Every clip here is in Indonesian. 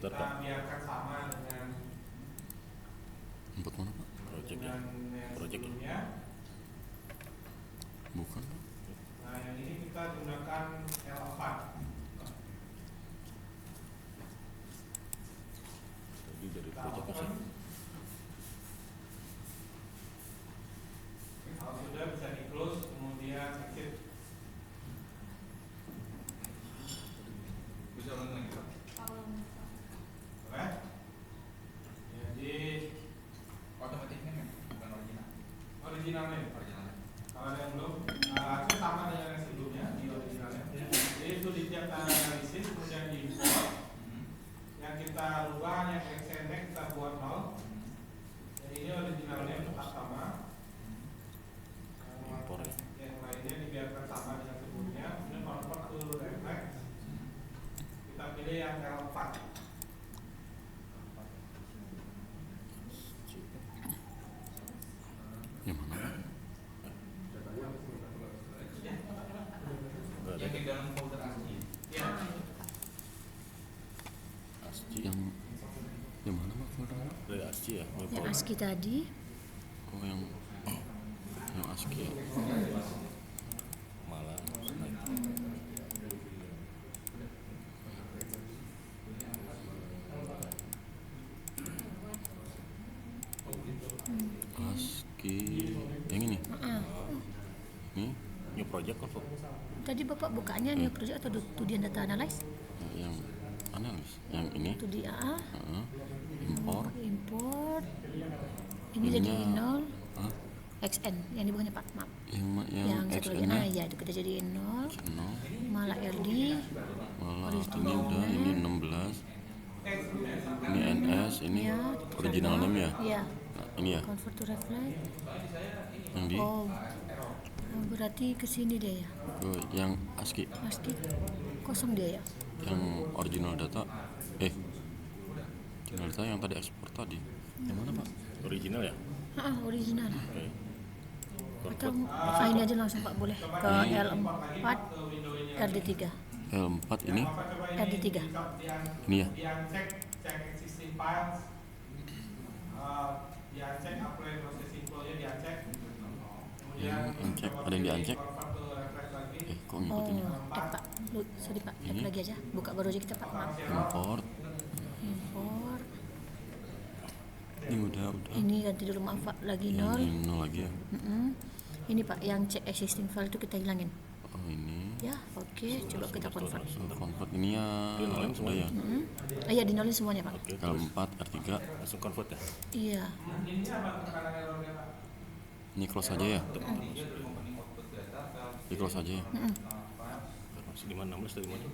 kita biarkan sama dengan Input mana Pak? project ya. Project ya. Bukan. Nah yang ini kita gunakan L4. Jadi dari project sih. Kalau sudah bisa di close kemudian exit. Bisa ulang lagi Pak? Boleh? Jadi otomatisnya bukan original. Originalnya. Kalau ada yang belum, itu sama dengan yang sebelumnya di originalnya. Jadi itu di tiap analisis kemudian di import. Yang kita rubah yang XNX kita buat 0. Jadi ini originalnya tetap sama. Import ya. Yang lainnya dibiarkan sama dengan sebelumnya. Kemudian convert to reflex. Kita pilih yang L4. Yang mana Pak? Yang di dalam folder ASCII. Ya. ASCII yang mana Pak foldernya? Dari ASCII ya. Yang ASCII tadi. Oh yang ASCII. Malah ASCII yang ini. Ini project apa? Tadi Bapak bukanya new project atau tudian data analyze? Yang analis. Yang ini. Studi AA. Import. Import. Ini Ininya, jadi 0. Hah? XN. Yang di bawahnya Pak, maaf. Yang satu lagi. XN-nya Ya itu kita jadiin 0. 0. Malah RD. Malah Original ini udah name. ini 16. Ini NS, ini Ya, original name ya. Iya. Nah, ini ya. Convert to reflect. Yang di Oh, berarti ke sini dia ya. ke yang ASCII. ASCII kosong dia ya. Yang original data original data yang tadi ekspor tadi. Yang mana Pak? original ya. Original. Oke. Atau ini aja langsung Pak, boleh ke L4 RD3. L4 ini RD3. ini ya. Di-uncheck check existing files. Di-uncheck apply processing flow-nya di-uncheck. Kemudian Uncheck, ada yang di-uncheck. convert to refresh lagi. Kok ngikutinnya? Pak. Sorry Pak, Ini? lagi aja. Buka baru aja kita Pak, maaf. Import. Import. Ini udah. Ini ganti dulu maaf Pak, lagi Yang 0. ini 0 lagi ya. Ini Pak, yang check existing file itu kita hilangin. Oh ini. Ya, oke, coba kita convert. Convert ini ya. Udah ya. Iya, dinolin semuanya Pak. Oke, L4 R3. langsung convert ya. Iya. Ini close aja ya. Di close aja ya. Masih di mana? 16 dari mana?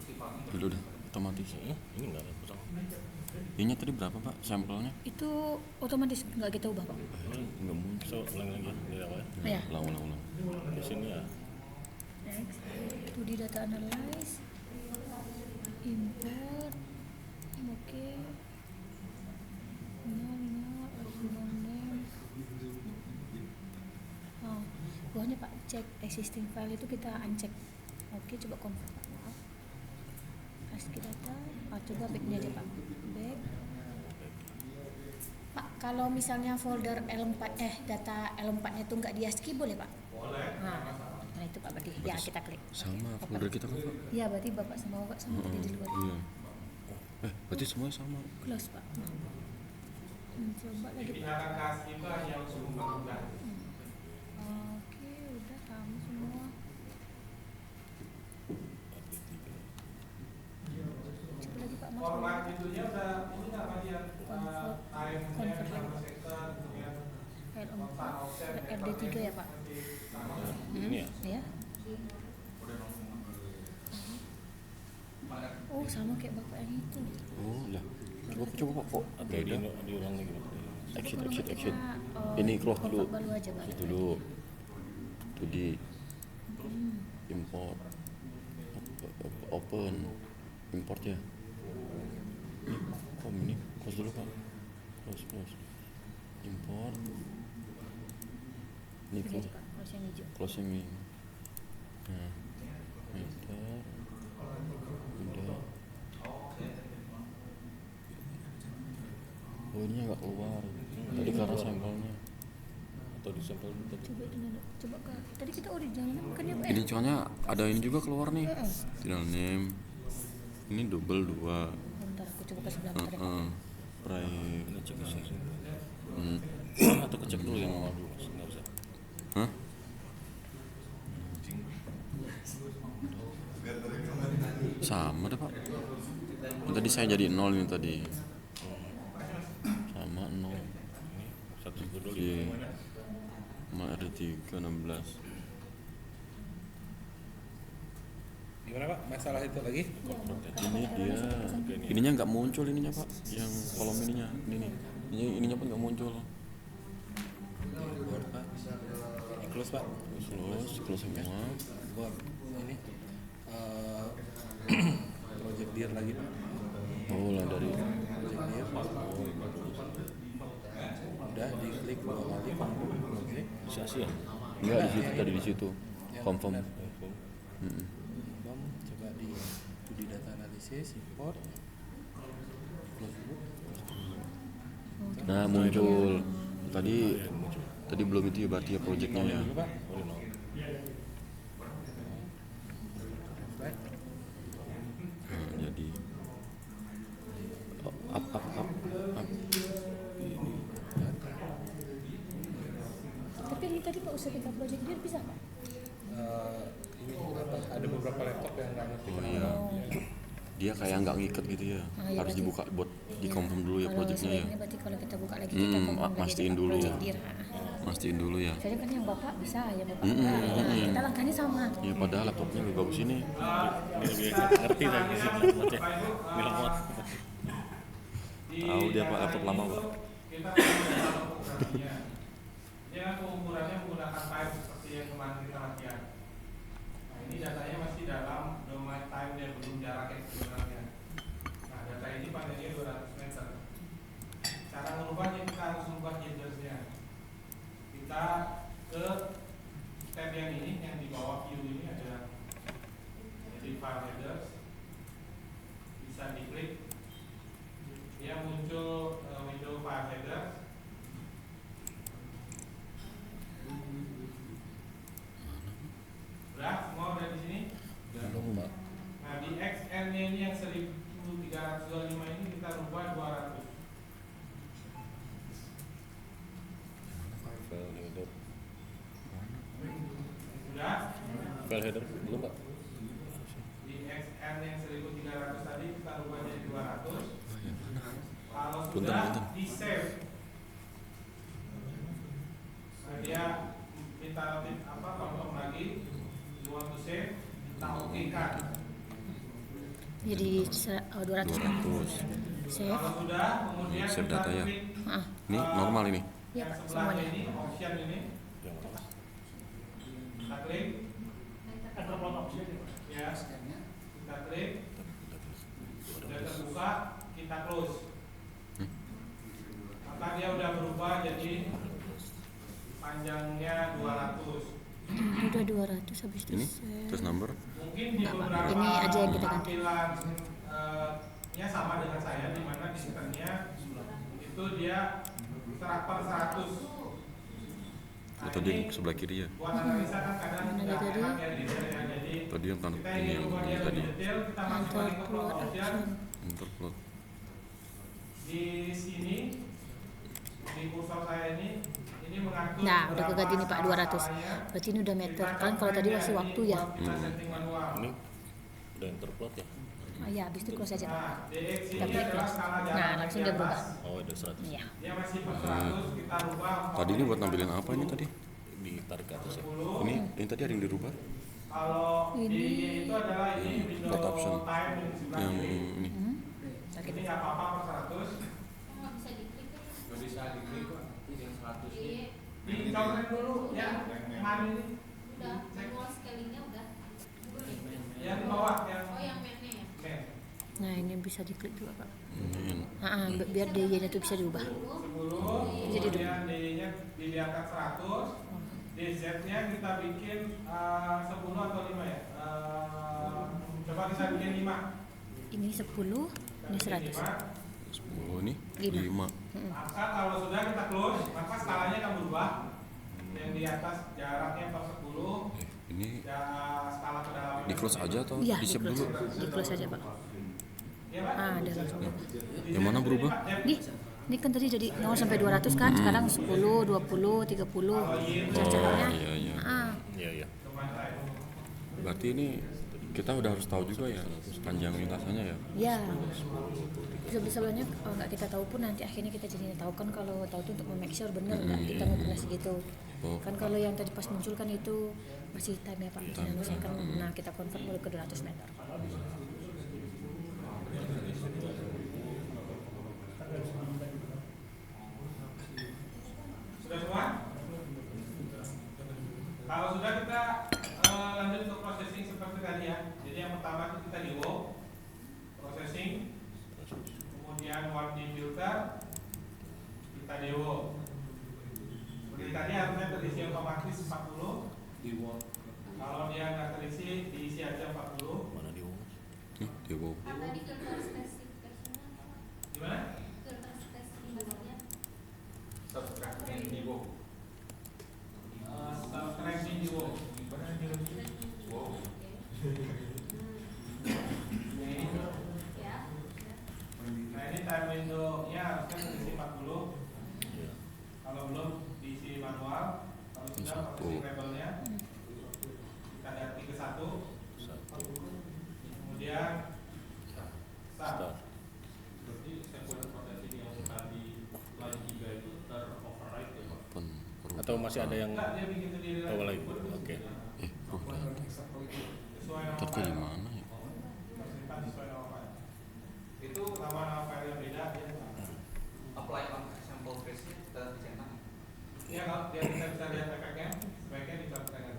Dulu udah otomatis. Ini enggak ada pasang. Ini tadi berapa Pak sampelnya? Itu otomatis nggak kita ubah Pak. Enggak muncul. So, ulang lagi dari awal. Iya. Ulang. Di sini ya. Next, itu di data analyze, import, oke, original name. Oh, bawahnya Pak, cek existing file itu kita uncheck. Oke, coba convert Pak, maaf. ASCII data, coba back-nya aja Pak, back. Pak, kalau misalnya folder L4, data L4-nya itu nggak di ASCII boleh Pak? Boleh. Nah itu Pak berarti, ya kita klik. Sama folder kita kan Pak? Iya berarti Bapak sama Bapak sama tadi di luar. Iya. Berarti semuanya sama. Close Pak. Coba lagi Pak. Pihak kasih Pak yang suruh berubah. Oke, udah kamu semua. Coba lagi Pak Mas. Format itunya udah ini nggak bagian time-nya berapa second kemudian L4 RD3 ya Pak. ini ya. Ya. Oh sama kayak Bapak yang itu. Oh lah. Coba Pak. Oh, beda. Diulang lagi. Exit. Ini close dulu. Baru aja Pak. Close dulu. Itu di import. Open. Import ya. Ini close dulu Pak. Close. Import. Ini Ini close. Pak, close yang hijau. Close yang ini. Nah. Enter. Udah. ininya nggak keluar. Tadi karena sampelnya. Atau di sampel tadi. Coba ke tadi kita original kan ya Pak? Ini soalnya ada ini juga keluar nih. Final name. Ini double 2. Bentar aku coba ke sebelah bentar ya. Prime. Ngecek isi. Atau kecek dulu yang awal dulu. Nggak usah. Hah? Sama deh Pak. Yang tadi saya jadi 0 ini tadi. Sama 0. Ini 1 Iya. Sama R3 16. Gimana Pak? Masalah itu lagi? Ini dia ininya nggak muncul ininya Pak. Yang kolom ininya. Ini nih. Ininya pun nggak muncul. Word Pak. Close Pak. Close semua. Buat ini project dir lagi Pak. Oh lah dari Project dir. Udah diklik 2 kali confirm. Oke. Sasi ya? Enggak di situ tadi di situ. Confirm. Confirm. Coba di data analisis import. Close dulu. Nah muncul. Tadi belum itu ya berarti ya projectnya ya. Dulu Pak. Oh, no. Baik. Nah, jadi up. Tapi ini tadi Pak usah kita project dia bisa Pak? Ini apa? Ada beberapa laptop yang nggak ngerti. Oh iya. Dia kayak nggak ngikat gitu ya. Iya, Harus berarti- dibuka buat di-confirm dulu ya Kalau projectnya ya. sebaiknya berarti kalau kita buka lagi kita confirm lagi Mastiin kita dulu. project dia. Mastiin dulu ya. Saya kan yang Bapak bisa ya Bapak. Nah, kita langkahnya sama. Ya padahal laptopnya lebih bagus ini. Ini lebih ngerti lagi sih macam bilang muat. Tahu dia Pak laptop lama Pak. Kita programnya. Dia kan pengukurannya menggunakan time seperti yang kemarin kita latihan. Nah ini datanya masih dalam domain time dia belum jarak yang sebenarnya. Nah data ini panjangnya 200 meter. Cara merubahnya kita harus merubah headersnya. Kita ke tab yang ini yang di bawah view ini ada jadi file headers. Bisa diklik. Dia muncul window file headers. Udah, semua udah di sini. Belum Pak. Nah di XN-nya ini yang 1325 ini kita rubah 200. File header. Udah. File header belum Pak. Di XN yang 1300 tadi kita rubah jadi 200. Kalau Punten. sudah di save. Nah, dia minta apa confirm lagi. You want to save? Kita oke kan. Jadi 200 Pak. 200. Save. Kalau sudah, kemudian Save kita data ya. klik Ah, Ini normal ini. iya yang Pak sebelahnya semuanya. ini, option ini. Yang atas. Kita klik. Ya. Kita klik. Sudah terbuka, kita close. Maka dia udah berubah jadi panjangnya 200. Udah 200 habis itu Ini save. terus number. Mungkin di Nggak, Pak. beberapa Ini aja yang kita ganti. tampilan nya sama dengan saya, di mana di sistemnya itu dia karakter 100. Oh, tadi yang sebelah kiri ya. Buat analisa kan kadang Mana nggak tadi? enak ya detail ya. Jadi Tadi yang kan kita ini ingin yang rubah ini dia tadi. lebih detail, kita masuk Enter lagi ke keluar plot option. option. Interplot. Di sini di kursor saya ini mengatur Nah, udah berapa keganti nih Pak 200. skalanya. Berarti ini udah meter. Kan kalau tadi masih waktu ya. Kita setting manual. Ini udah interplot ya. Ah, ya, habis itu close aja Pak. Nah, DX Kita ini klik adalah close. skala Nah, jarak langsung di dia berubah. atas. Oh ada 100. Iya. Dia masih per 100, kita rubah. Tadi ini buat nampilin apa ini tadi? Ditarik ke atas ya. Ini tadi ada yang dirubah? Kalau Ini- ini itu adalah ini window Plot option. time yang di sebelah Yang kiri. ini. Sakit. Ini nggak apa-apa per 100. Nggak bisa diklik kan? Nggak bisa diklik kok. Yang 100 Iya, dicoret dulu ya. Kemarin ini udah manual scalingnya udah. yang di bawah yang Oh yang mainnya ya? men. Nah, ini bisa diklik juga Pak. Ini. Biar DY-nya tuh bisa diubah. 10, Jadi kemudian D-nya dilihatkan 100, DZ-nya kita bikin 10 atau 5 ya? Coba kita bikin 5. Ini 10, ini 100. 5. 10 nih 5. Maka kalau sudah kita close, maka skalanya akan berubah. Yang di atas jaraknya 10, Ini ya skala kedalaman. di close aja atau Iya, di di save close. dulu? Di close aja, Pak. Iya, Pak. Ada langsung. Yang mana berubah? Nih, ini kan tadi jadi 0 sampai 200 kan, sekarang 10, 20, 30. Caranya. Iya. Iya, iya. Berarti ini kita udah harus tahu juga ya panjang lintasannya ya. Ya. Sebelumnya kalau nggak kita tahu pun nanti akhirnya kita jadi tahu kan, kalau tahu itu untuk make sure benar nggak kita ngukur segitu. Oh. Kan kalau yang tadi pas muncul kan itu masih time ya Pak, 90 second. Nah kita convert mulai ke 200 meter. Sudah semua? Kalau sudah kita lanjut ke processing seperti tadi ya. Jadi yang pertama itu kita DO, processing, kemudian warning filter, kita DO. Seperti tadi harusnya terisi otomatis 40. Kalau dia nggak terisi, diisi aja 40. Mana di umum? Nih, Dewo. Apa di filter spesifikasinya? Gimana? Filter spesifikasinya. Subtraction DO. Subtraction DO. Gimana DO? Ya. Nah ini time window-nya harusnya terisi 40. Iya. Kalau belum diisi manual. Kalau sudah Satu. processing labelnya kita ganti ke 1. 1. Kemudian Start. Berarti sequence processing yang tadi line 3 itu ter-override ya Pak? Open. Atau masih ada yang enggak, dia bikin sendiri awal lagi? Oke. Roda. sesuai nama Ntar file. di mana ya? Simpan sesuai nama file. Itu nama file yang beda dia. Apply on example case-nya kita dicetak. Ya kalau dia kita bisa lihat efeknya, sebaiknya dicontohkan aja.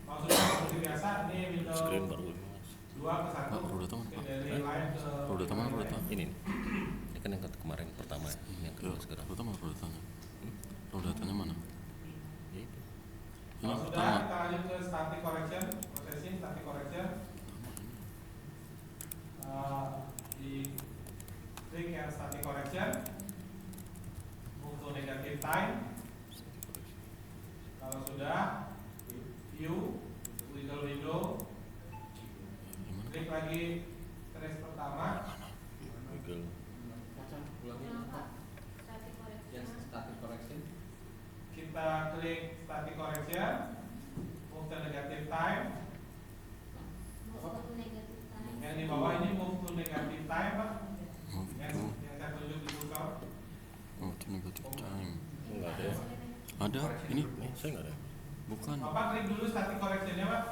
Maksudnya seperti biasa, ini Windows Screen baru ini, Mas. 2 ke 1. Pak, roda teman, Pak. Dari line ke Roda teman, roda line. teman. Ini kan yang kemarin pertama, ini yang kedua sekarang. Roda mana rodatanya? Rodatanya mana? Ya itu. Ini Kalau sudah, pertama. kita lanjut ke static correction, processing static correction. Di klik yang static correction, move to negative time. Kalau sudah, view, wiggle window, klik lagi trace pertama. Google. Kenapa? Static correction. Yes, static correction. Kita klik static correction, move to negative time. Move to negative time. Yang di bawah ini move to negative time, Pak. Move Yang to saya tunjuk di buka. negative time. Enggak ada ya? Ada ini? Saya enggak ada. Bukan. Bapak klik dulu static correction-nya, Pak.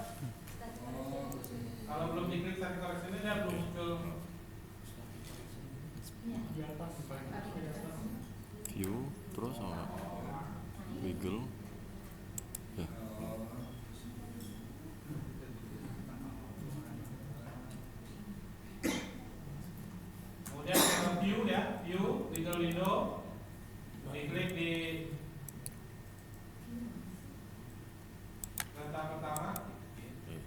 Static correction. Kalau belum diklik static correction-nya, dia belum muncul. Ya. View terus apa? Wiggle. Ya. Kemudian ke view ya, view, wiggle window. Diklik di data pertama. Eh,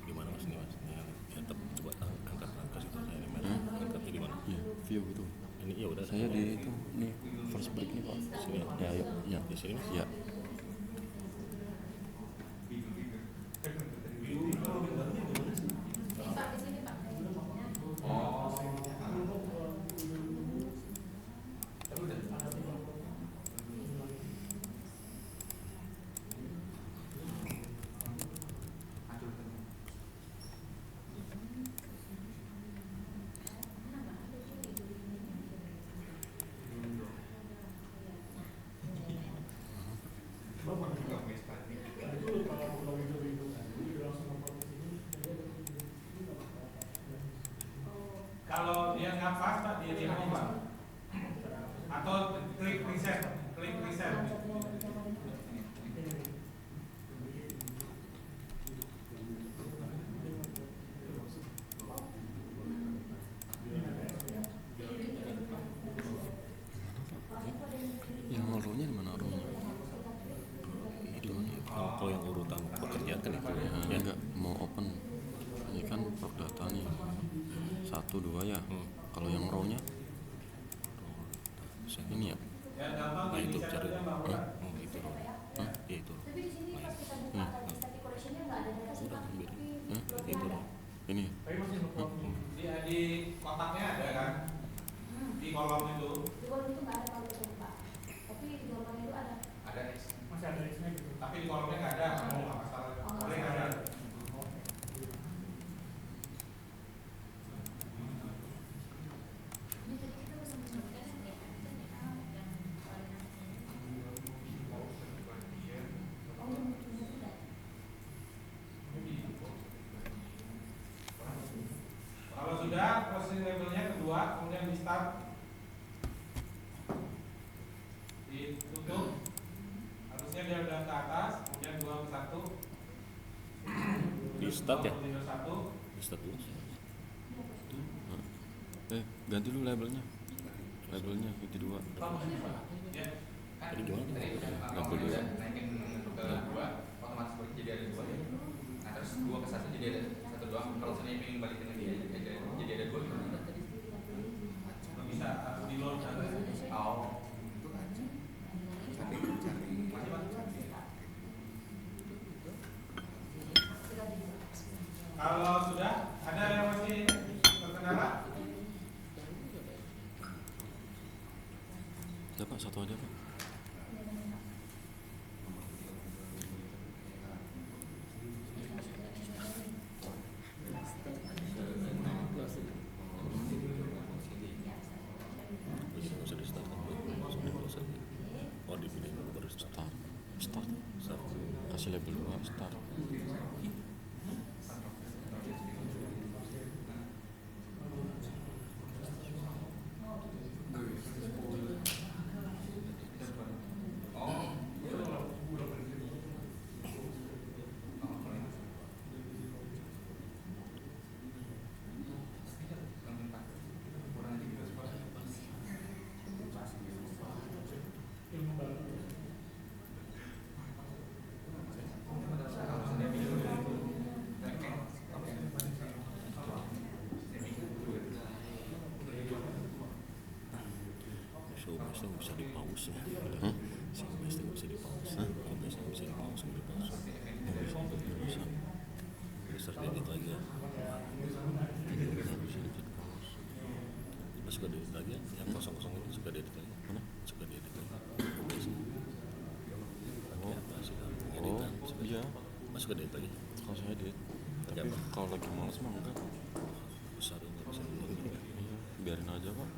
Gimana Mas ini Mas? Ini tetap coba angkat situ saya ini merah. Angkat di mana? Ya, view gitu. Ini ya udah. Saya di itu nih first break nih Pak. Sini. Ya, yuk. Ya. Di sini Mas. Ya. Pak, di sini Pak. Kalau dia nggak pas, Pak, dia remove, Pak. Atau klik reset, klik reset. Yang row-nya di mana row-nya? Di mana ya? Kalau yang urutan pekerjaan kan itu Ya, ya. enggak mau open. Ini kan produk data nih. 1, 2 ya. Kalau yang row-nya ini ya. Ya gampang Nah itu diinisial cari. aja Mbak Mura. Itu. Hah? Ya itu. Tapi di sini pas kita buka tadi static correctionnya nggak ada data sih Udah Pak. biarin. Tapi Hmm? Itu. ada. Ini. Tapi masih di kotaknya ada kan? Di kolom itu Di kolom itu nggak ada kalau kita buka. Tapi di kolom itu ada. ada X. Masih ada X-nya gitu. Tapi di kolomnya nggak ada. Oh, nggak masalah. Boleh nggak ada? Ini tadi kita bisa menyebutkan yang yang oh ini tidak. Kalau sudah posisi labelnya kedua, kemudian di start, ditutup, harusnya dia udah ke atas, kemudian 2 ke 1, Di start ya? Satu. Start dulu. Ganti dulu labelnya. Labelnya itu 2. Ya. Tadi gimana? Label 2. Naikin ke 2, otomatis jadi ada 2. Nah terus 2 ke 1 jadi ada 1 doang. Kalau saya pengen balikin lagi jadi ada 2 gimana? Bisa di load kan? Oh. Kalau sudah ada yang masih terkendala? Udah Pak, 1 aja Pak. Bisa usah di start. Langsung di close aja. Oh dipilih dulu baru start. Start. Start. Kasih label 2, start. So biasanya nggak bisa di pause ya. Hmm? Si biasanya nggak bisa di pause. Kalau biasanya bisa di pause, di pause. Nggak bisa. Start edit lagi ya. Suka diedit lagi ya? Yang kosong-kosong itu suka diedit lagi. Mana? Suka diedit lagi. Biasanya. Pakai apa sih? Oh, Editan. Suka iya. Masuk ke edit lagi. Kalau saya edit. Tapi Pakai apa? kalau lagi males mah enggak. Besar nggak bisa dulu. Iya, biarin aja Pak.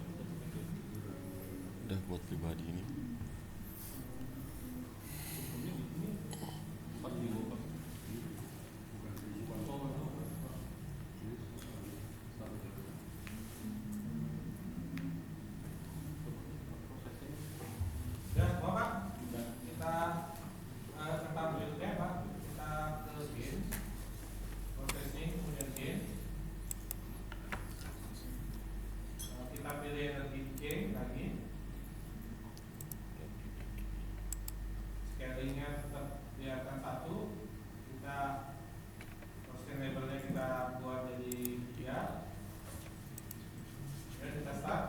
Udah buat pribadi ini. Sudah semua Pak? Kita tempat berikutnya Pak. Kita ke game, processing, kemudian game. Kita pilih energi game lagi. Scalingnya tetap biarkan 1. Kita posting labelnya kita buat jadi 3. Kemudian kita start.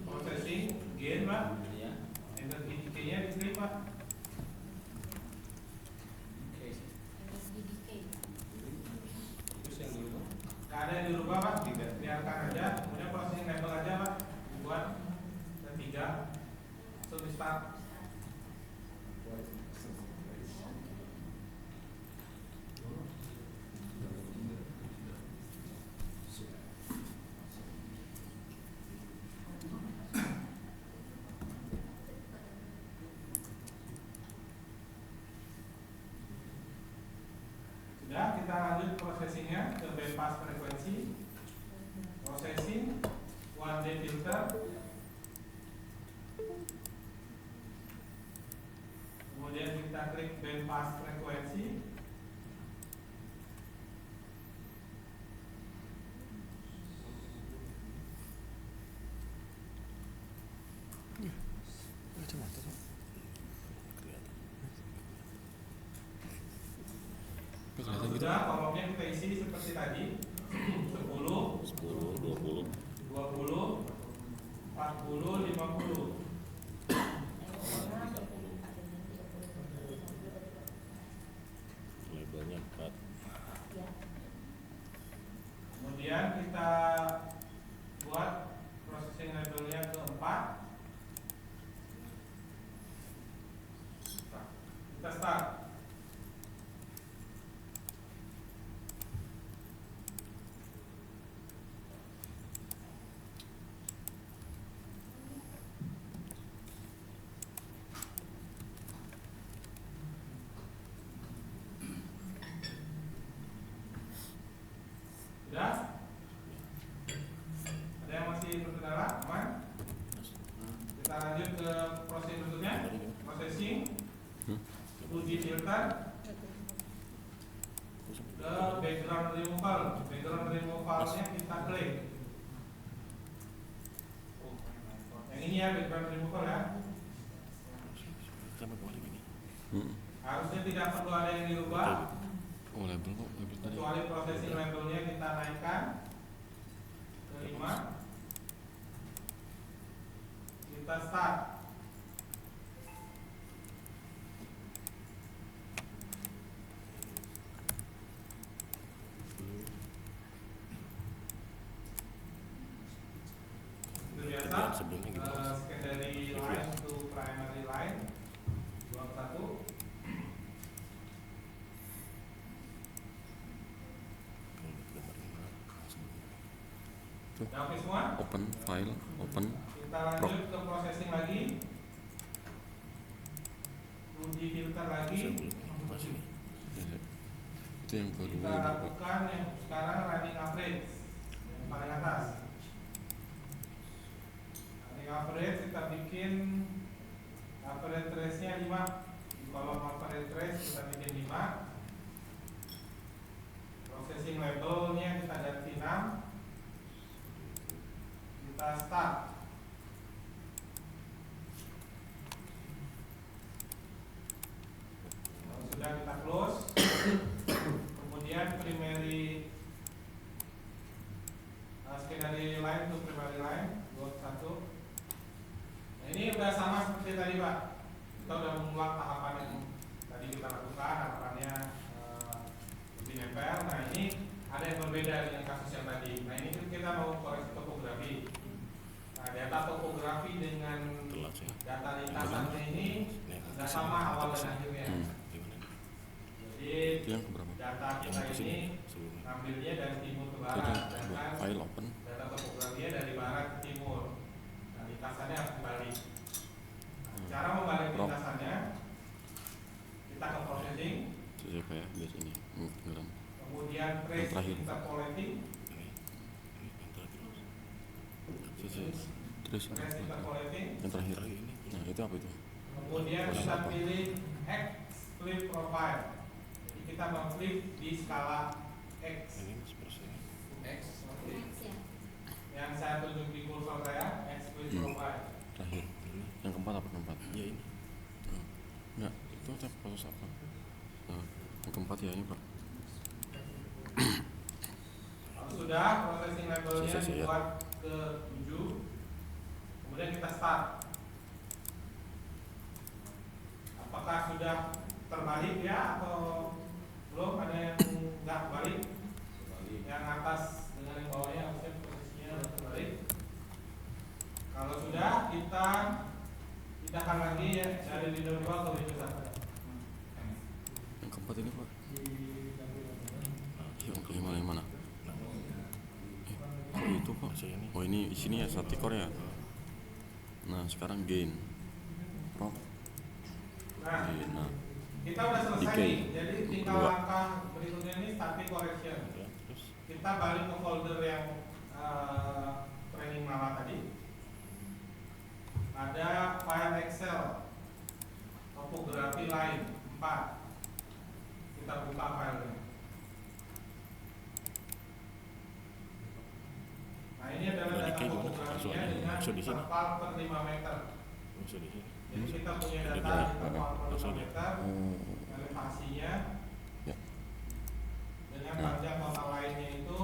Processing, gain Pak. Energi decay-nya diklik Pak. Energi decay. Nggak ada yang dirubah Pak, tidak. Biarkan aja. Kemudian processing label aja Pak. Buat dan 3. Langsung di start. Sudah, kita lanjut processingnya ke bandpass frekuensi. Processing, 1D filter. Kemudian kita klik bandpass frekuensi. Kelihatan gitu. Sudah, kolomnya kita isi seperti tadi. 10, 10, 20. 20, 40, 50. Labelnya 4. Kemudian kita buat processing labelnya ke 4. Kita start. Sudah? Ada yang masih berkendala? Aman? Kita lanjut ke proses berikutnya. Processing. Uji filter. Ke background removal. Background removalnya kita klik. Yang ini ya background removal ya. Sama kemarin gini. Harusnya tidak perlu ada yang dirubah. Oh, label kok, label tadi. Kecuali processing labelnya kita naikkan ke 5. Kita start. Itu biasa. Sebelumnya gitu. Secondary line to primary line. 21. Tuh. Udah oke semua? Open file, open. Kita lanjut ke processing lagi. Uji filter lagi. Masih. Itu yang kedua. Kita lakukan yang sekarang running average yang paling atas. Running average kita bikin average trace-nya 5. Di kolom average trace kita bikin 5. Processing labelnya kita ganti 6. Kita start. Kalau sudah kita close. Kemudian primary secondary line to primary line 21. Nah, ini udah sama seperti tadi Pak. Kita udah mengulang tahapan yang tadi kita lakukan, harapannya lebih nempel. Nah ini ada yang berbeda dengan kasus yang tadi. Nah ini kita mau koreksi topografi. Nah data topografi dengan Telat sih. data lintasannya ini nggak sama awal dan akhirnya. Jadi Itu yang keberapa? data kita ini ngambilnya dari timur ke Itu barat, yang kedua. sedangkan File open. data topografinya dari barat ke timur. Nah lintasannya harus dibalik. Nah, cara membalik Rock. lintasannya kita ke processing, CCP ya, biasanya. Beneran. kemudian trace terakhir. interpolating, Terus trace interpolating. yang terakhir. Lagi ini. Nah, itu apa itu? Kemudian Proses kita apa? pilih X flip profile. Jadi kita memflip di skala X. Ini masih persen. X Next ya. yang saya tunjuk di kursor saya X flip profile. Terakhir. Yang keempat apa keempat? Ya ini. Enggak, itu ada proses apa? Nah, yang keempat ya ini Pak. Kalau sudah processing labelnya Selesai, ya. dibuat ke 7. Kemudian kita start. Apakah sudah terbalik ya atau belum? Ada yang nggak balik? Yang atas dengan yang bawahnya harusnya posisinya terbalik. Kalau sudah kita pindahkan lagi ya dari window 2 ke window 1. Yang keempat ini Pak. Yang kelima yang mana? Kok itu Pak? Oh ini sini ya statikor ya. Nah sekarang gain. Rock. Nah, Gain. Nah kita udah selesai Decay. nih. Jadi tinggal Kedua. langkah berikutnya ini static correction. Ya, terus Kita balik ke folder yang training Mala tadi. Ada file Excel topografi line 4. Kita buka filenya. Nah ini adalah data Decay gimana? topografinya Maksudnya, dengan maksud di sini? interval per 5 meter. masuk di sini. Jadi kita punya data di 4,5 meter, Oh. elevasinya Ya. dengan panjang total lainnya itu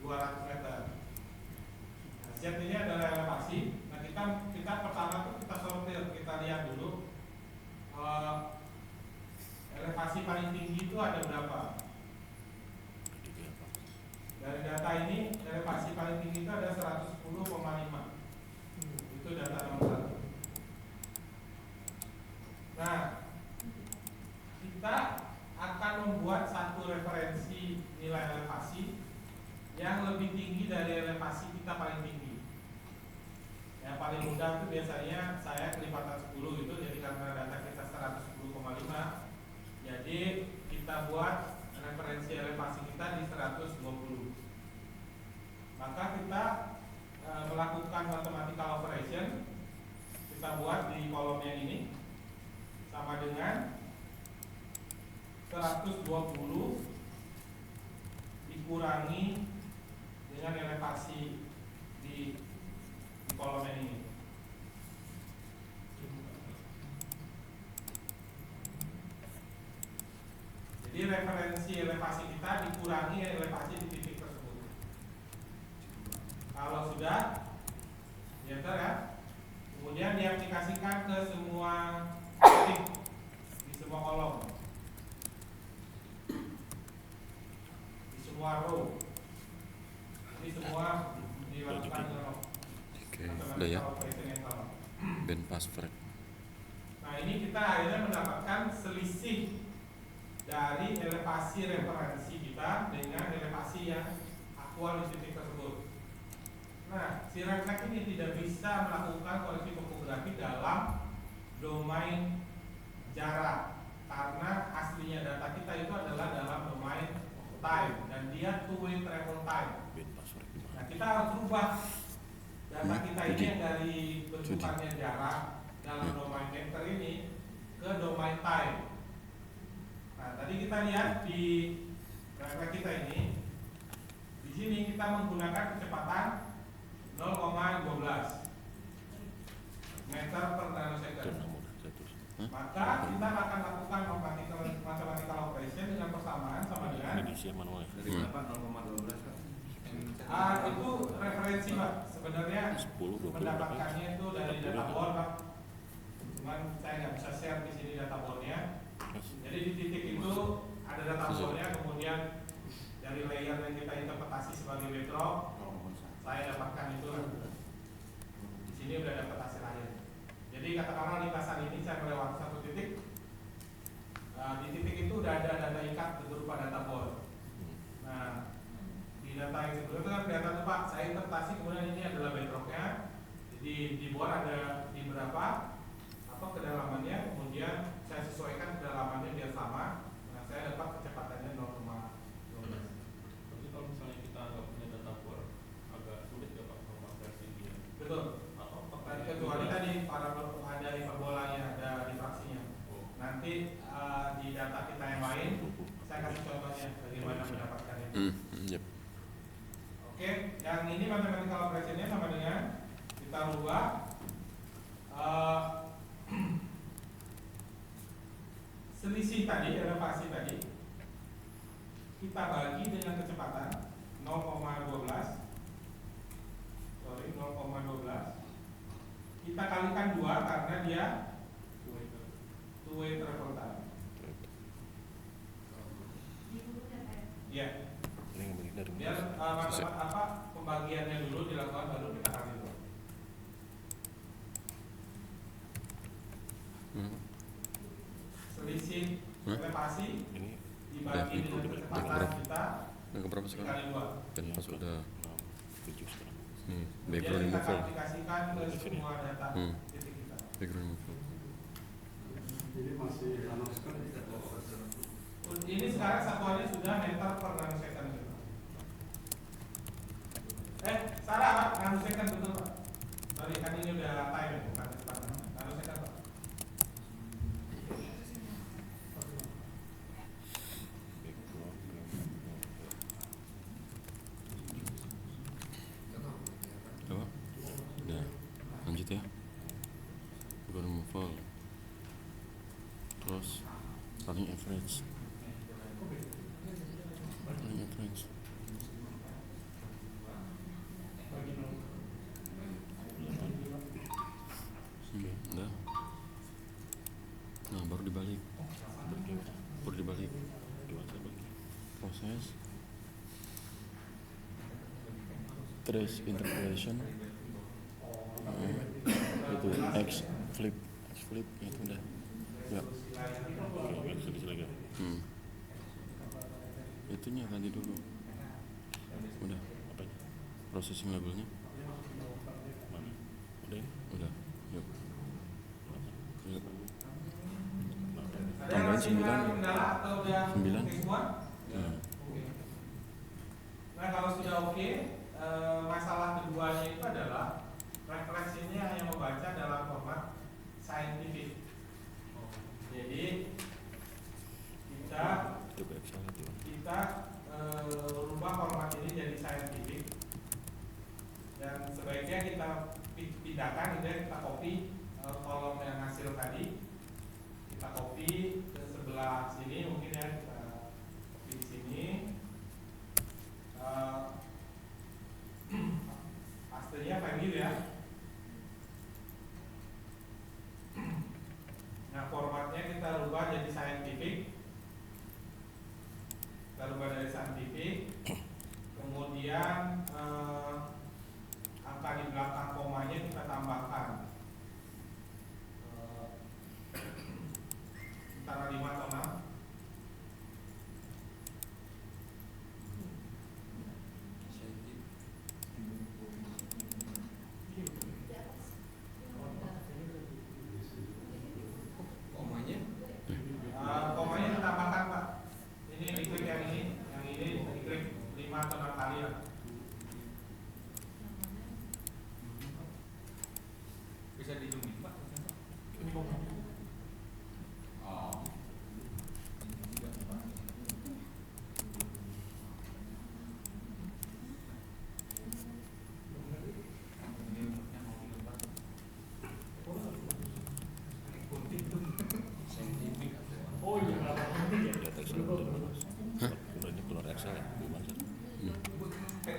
200 meter. Nah, Z ini adalah elevasi. Nah, kita pertama tuh kita sortir, kita lihat dulu elevasi paling tinggi itu ada berapa. Dari data ini elevasi paling tinggi itu ada 110,5. Itu data nomor 1. Nah, kita akan membuat satu referensi nilai elevasi yang lebih tinggi dari elevasi kita paling tinggi. Yang paling mudah itu biasanya saya kelipatan 10 gitu, jadi karena data kita 110,5, jadi kita buat referensi elevasi kita di 120. Maka kita melakukan mathematical operation, kita buat di kolomnya ini sama dengan 120 dikurangi dengan elevasi di kolomnya ini. Jadi referensi elevasi kita dikurangi elevasi di titik tersebut. Kalau sudah, ya kemudian diaplikasikan ke semua titik di semua kolom, di semua row, jadi semua dilakukan Oke, udah ya. operation yang sama. Band password. Nah, ini kita akhirnya mendapatkan selisih dari elevasi referensi kita dengan elevasi yang aktual di titik tersebut. Nah, si refleks ini tidak bisa melakukan koreksi topografi dalam domain jarak karena aslinya data kita itu adalah dalam domain time dan dia two-way travel time. Nah, kita harus rubah data kita ini yang dari bentukannya jarak dalam domain meter ini ke domain time. Nah, tadi kita lihat di refleks kita ini, di sini kita menggunakan kecepatan 0,12 meter per nanosecond. Maka kita akan lakukan mathematical operation dengan persamaan sama dengan Edisi manual. Dari berapa 0,12 Pak? itu referensi Pak. Sebenarnya 10, 20 mendapatkannya itu dari database Pak. Cuman saya nggak bisa share di sini database-nya. Jadi di titik itu ada database-nya, kemudian dari layer yang kita interpretasi sebagai bedrock, saya dapatkan itu. Di sini udah dapat hasil akhir. Jadi katakanlah lintasan ini saya melewati satu titik. Di titik itu udah ada data ikat berupa data ball. Nah, di data yang sebelumnya itu kan kelihatan tuh Pak, saya interpretasi kemudian ini adalah bedrocknya. Jadi di bore ada di berapa kedalamannya, kemudian saya sesuaikan kedalamannya biar sama. Nah, saya dapat kecepatannya 0,12. Tapi kalau misalnya kita nggak punya data bor, agak sulit ya Pak konversi dia. Betul. Atau Kecuali tadi ada hiperbolanya, ada difraksinya. Nanti di data kita yang lain, saya kasih contohnya bagaimana mendapatkannya. Yep. Oke, yang ini mathematical operation-nya sama dengan kita rubah selisih tadi, elevasi tadi kita bagi dengan kecepatan 0,12 kita kalikan 2 karena dia two-way travel time. Ya, Ini yang bagi dari biar pembagiannya dulu dilakukan baru kita kasih itu. Selisih elevasi ini dibagi dengan kecepatan kita Yang keberapa sekarang? dikali 2. Band pass udah 7 sekarang. nih, Kemudian background kita removal. aplikasikan ke semua data titik kita. Background removal. Jadi masih nanosecond. Ini sekarang satuannya sudah meter per nanosecond. Salah Pak, nanosecond betul Pak. Sorry, kan ini udah time bukan kecepatan. Nanosecond Pak. Apa? Udah, lanjut ya. Gua paling average. Paling average. Udah. Nah, baru dibalik. Baru dibalik. Proses. Trace interpolation. Itu X flip itu udah. Ya. Itunya ganti dulu. Udah. Apa? Processing labelnya. Udah. Yuk. Tambahin 9. Nah, kalau sudah oke, masalah keduanya itu adalah referensinya yang membaca dalam format scientific. Jadi kita rubah format ini jadi scientific, dan sebaiknya kita pindahkan, kita copy kolom yang hasil tadi, kita copy ke sebelah sini mungkin ya, kita copy di sini. Pastinya panggil ya. Nah, formatnya kita rubah jadi scientific. Kita rubah dari scientific. Kemudian angka di belakang komanya kita tambahkan antara 5 atau 6. Komanya ditambahkan, Pak. Ini diklik yang ini diklik 5 atau 6 kali ya. Bisa dijumlah, Pak. Oh.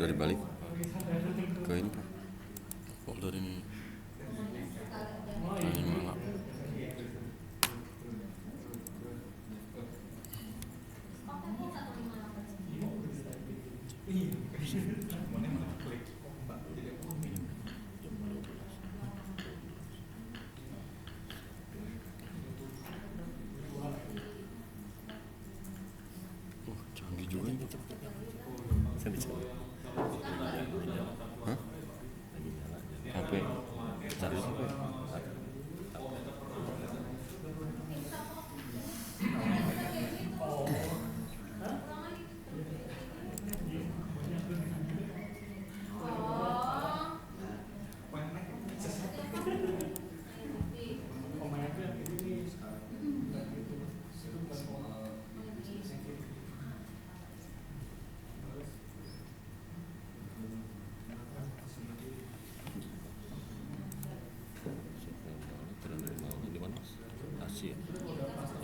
Udah dibalik ke ini Pak, folder ini. Nah, ini malah canggih juga ini. Hah? HP? Cari HP?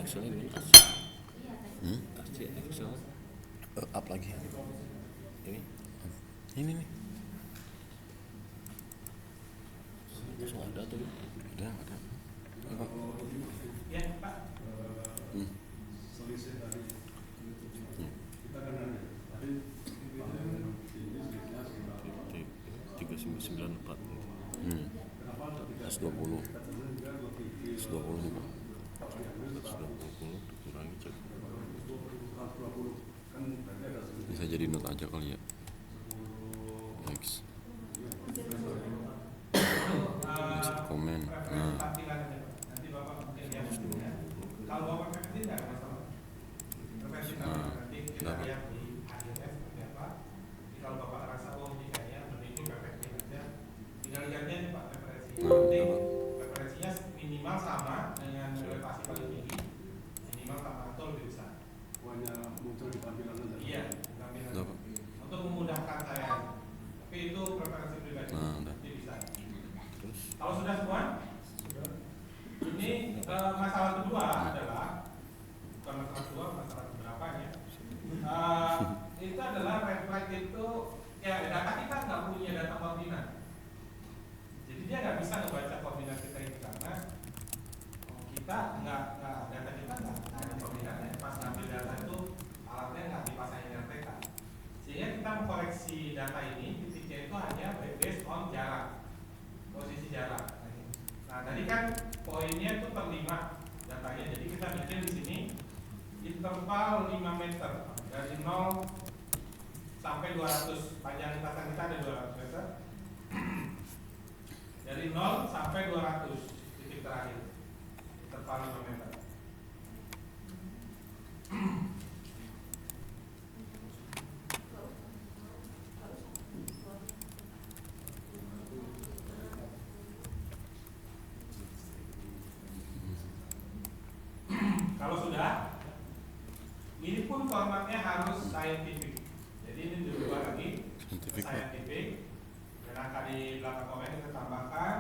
Excelnya di mana? Excel. Up lagi. Ini nih. Langsung ada tuh. Ada. Ya, Pak. Ya, Pak. Selisih tadi kita kan ada tadi 3994. S20 nih Pak. 120 dikurangi cek. Bisa jadi not aja kali ya. Next. Komen. Nah. Nanti Bapak mungkin lihat. Kalau Bapak preferensi enggak ada masalah. Preferensi nanti kita lihat di akhirnya seperti apa. Jadi kalau Bapak rasa ini kayaknya ini preferensi aja, tinggal lihatnya nih Pak preferensinya. Preferensinya minimal sama dengan elevasi paling tinggi, minimal sama atau lebih besar. hanya muncul di tampilan saja. Iya, tampilan. Untuk memudahkan saya. Tapi itu preferensi pribadi. Jadi bisa. Kalau sudah semua, ini masalah kedua adalah bukan masalah Ya, data kita nggak punya data koordinat. Jadi dia nggak bisa ngebaca koordinat kita itu karena kita nggak data kita nggak ada koordinatnya. Pas ngambil data itu alatnya nggak dipasangin RTK. Sehingga kita mengkoreksi data ini titiknya itu hanya based on jarak, posisi jarak. Nah tadi kan poinnya itu per 5 datanya. Jadi kita bikin di sini interval 5 meter dari 0 sampai 200. Panjang lintasan kita ada 200 meter. Dari 0 sampai 200 titik terakhir interval 5 meter. Kalau sudah, ini pun formatnya harus scientific. Jadi ini dirubah lagi ke scientific. Dan angka di belakang komen kita tambahkan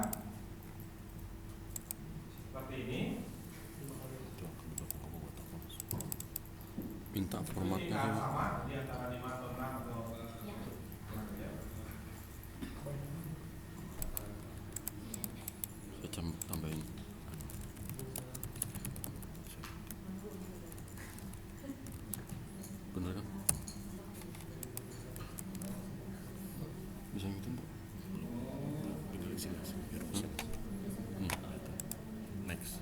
seperti ini. Minta formatnya Ini kan. sama di antara 5 atau 6 atau Saya tambahin. Bener kan? Bisa gitu Mbak? Ini di sini biar bisa. Nih. Next.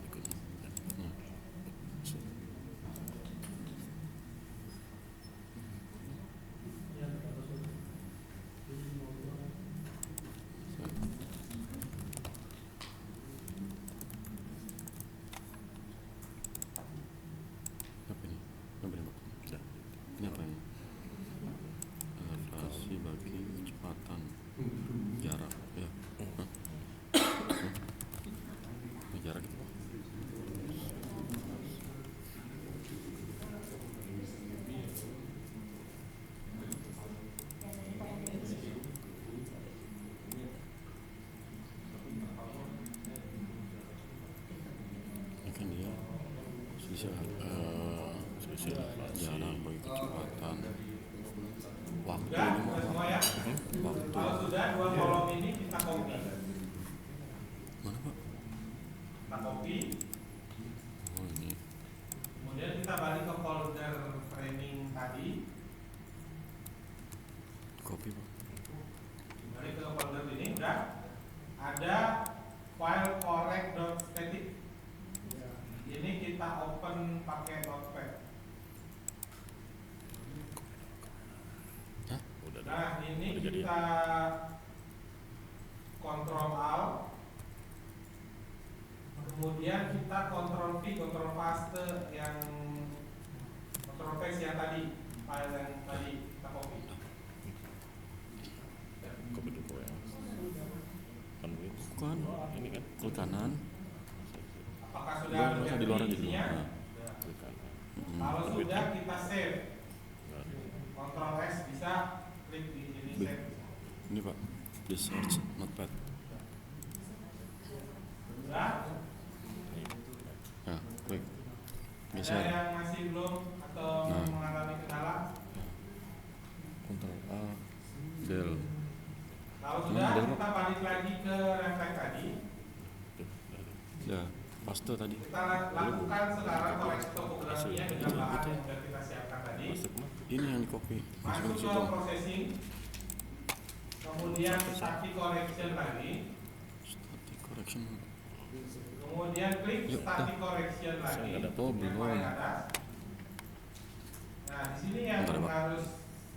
Berikutnya. Hmm. Apa ini? Apa ini Mbak? Ya. Ini apa ini? Elevasi bagi kecepatan jarak ya. Hah? Ini jarak itu. Ini kan dia selisih Selisih elevasi. jarak bagi kecepatan waktu sudah, ini sudah Mbak. semua ya. Waktu Kalau sudah dua kolom ini kita copy. mana Pak? Kita copy. Oh ini. Kemudian kita balik ke folder training tadi. Kopi Pak. Balik ke folder ini udah ada file correct.static. Ini kita open pakai notepad. Udah ada. Nah ini Udah jadi ya? kita Ctrl Alt, kemudian kita Ctrl V, Ctrl paste yang Ctrl paste yang tadi, file yang tadi kita copy. Copy dulu ya. Kan ini. Bukan. Ini kan. Klik kanan. Apakah sudah Belum, masa di luar aja dulu. isinya? Nah. Sudah. Klik kanan. Kalau sudah kita save, Nah, Ctrl S bisa klik di sini Be- save. Ini Pak. Di search notepad. Sudah? ini. Ya, klik. Ada Geser. yang masih belum atau Nah. mengalami kendala? Ctrl A. Del. Kalau sudah, Del, Pak. kita balik lagi ke refleks tadi. Ya, paste tadi. Kita lakukan sekarang koreksi topografinya dengan bahan yang sudah kita siapkan tadi. Masuk mah. Ini yang di copy. Masukin Masuk ke ke situ. processing, kemudian static correction lagi, Static correction. kemudian klik Yuk, static correction lagi. Saya nggak ada. Oh, yang belum. paling atas. Nah, di sini yang Bentar, Pak. harus